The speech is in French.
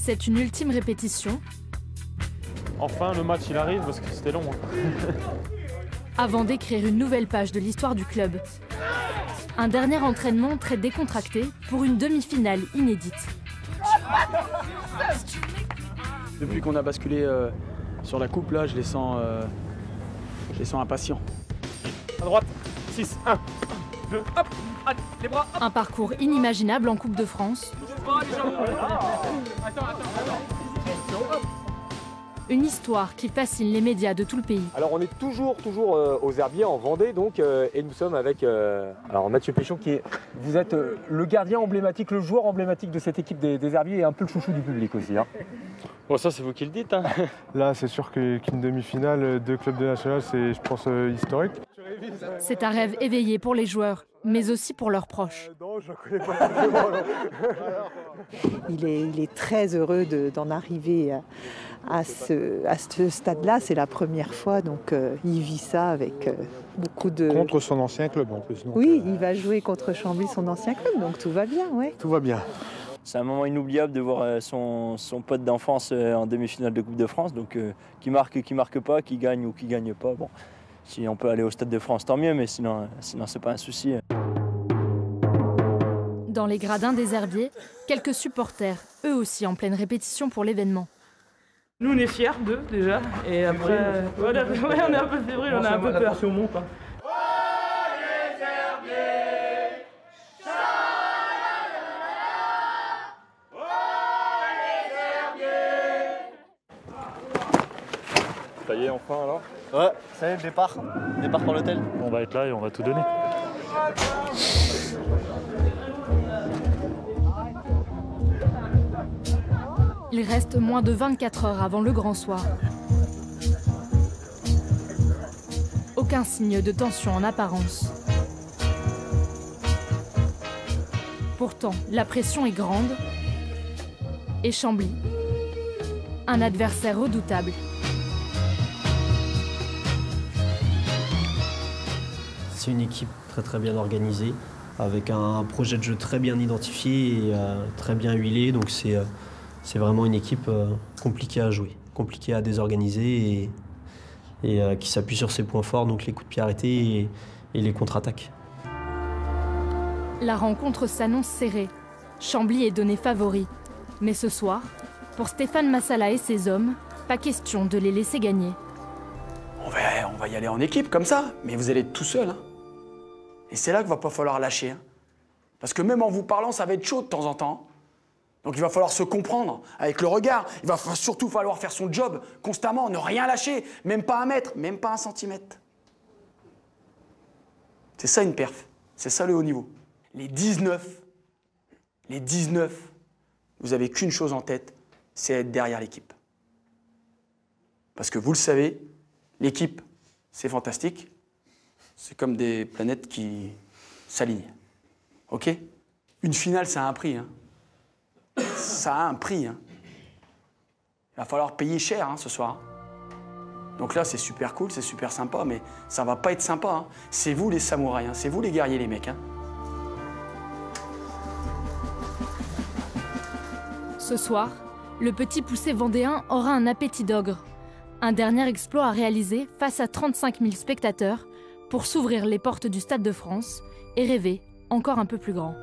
C'est une ultime répétition. Enfin, le match il arrive parce que c'était long. Avant d'écrire une nouvelle page de l'histoire du club. Un dernier entraînement très décontracté pour une demi-finale inédite. Depuis qu'on a basculé sur la coupe, là, je les sens impatients. À droite, 6, 1, 2, hop, allez, les bras, hop. Un parcours inimaginable en Coupe de France. Une histoire qui fascine les médias de tout le pays. Alors on est toujours aux Herbiers en Vendée donc et nous sommes avec alors Mathieu Péchon qui est, vous êtes le gardien emblématique, le joueur emblématique de cette équipe des Herbiers et un peu le chouchou du public aussi. Hein. Bon, ça c'est vous qui le dites. Hein. Là c'est sûr qu'une demi-finale, 2 clubs de national, c'est je pense historique. C'est un rêve éveillé pour les joueurs, mais aussi pour leurs proches. Non, je ne connais pas. Il est très heureux d'en arriver à ce stade-là. C'est la première fois, donc il vit ça avec beaucoup de... Contre son ancien club en plus. Donc, oui, il va jouer contre Chambly, son ancien club, donc tout va bien, ouais. Tout va bien. C'est un moment inoubliable de voir son pote d'enfance en demi-finale de Coupe de France, donc qui marque pas, qui gagne ou qui gagne pas. Bon, si on peut aller au Stade de France, tant mieux, mais sinon c'est pas un souci. Dans les gradins des Herbiers, quelques supporters, eux aussi en pleine répétition pour l'événement. Nous on est fiers d'eux déjà, et après on est un peu fébrile, on a un peu peur. Ça y est, enfin alors. Ouais, ça y est, départ pour l'hôtel. On va être là et on va tout donner. Il reste moins de 24 heures avant le grand soir. Aucun signe de tension en apparence. Pourtant, la pression est grande. Et Chambly, un adversaire redoutable. C'est une équipe très bien organisée, avec un projet de jeu très bien identifié et très bien huilé. Donc c'est vraiment une équipe compliquée à jouer, compliquée à désorganiser et qui s'appuie sur ses points forts, donc les coups de pied arrêtés et les contre-attaques. La rencontre s'annonce serrée. Chambly est donné favori. Mais ce soir, pour Stéphane Massala et ses hommes, pas question de les laisser gagner. On va y aller en équipe comme ça, mais vous allez être tout seul. Hein. Et c'est là qu'il va pas falloir lâcher. Hein. Parce que même en vous parlant, ça va être chaud de temps en temps. Donc il va falloir se comprendre avec le regard. Il va surtout falloir faire son job constamment, ne rien lâcher, même pas 1 mètre, même pas 1 centimètre. C'est ça une perf, c'est ça le haut niveau. Les 19, vous avez qu'une chose en tête, c'est être derrière l'équipe. Parce que vous le savez, l'équipe, c'est fantastique. C'est comme des planètes qui s'alignent. OK? Une finale, ça a un prix. Hein. Ça a un prix. Hein. Il va falloir payer cher hein, ce soir. Donc là, c'est super cool, c'est super sympa, mais ça va pas être sympa. Hein. C'est vous les samouraïs, hein. C'est vous les guerriers, les mecs. Hein. Ce soir, le petit poussé vendéen aura un appétit d'ogre. Un dernier exploit à réaliser face à 35 000 spectateurs pour s'ouvrir les portes du Stade de France et rêver encore un peu plus grand.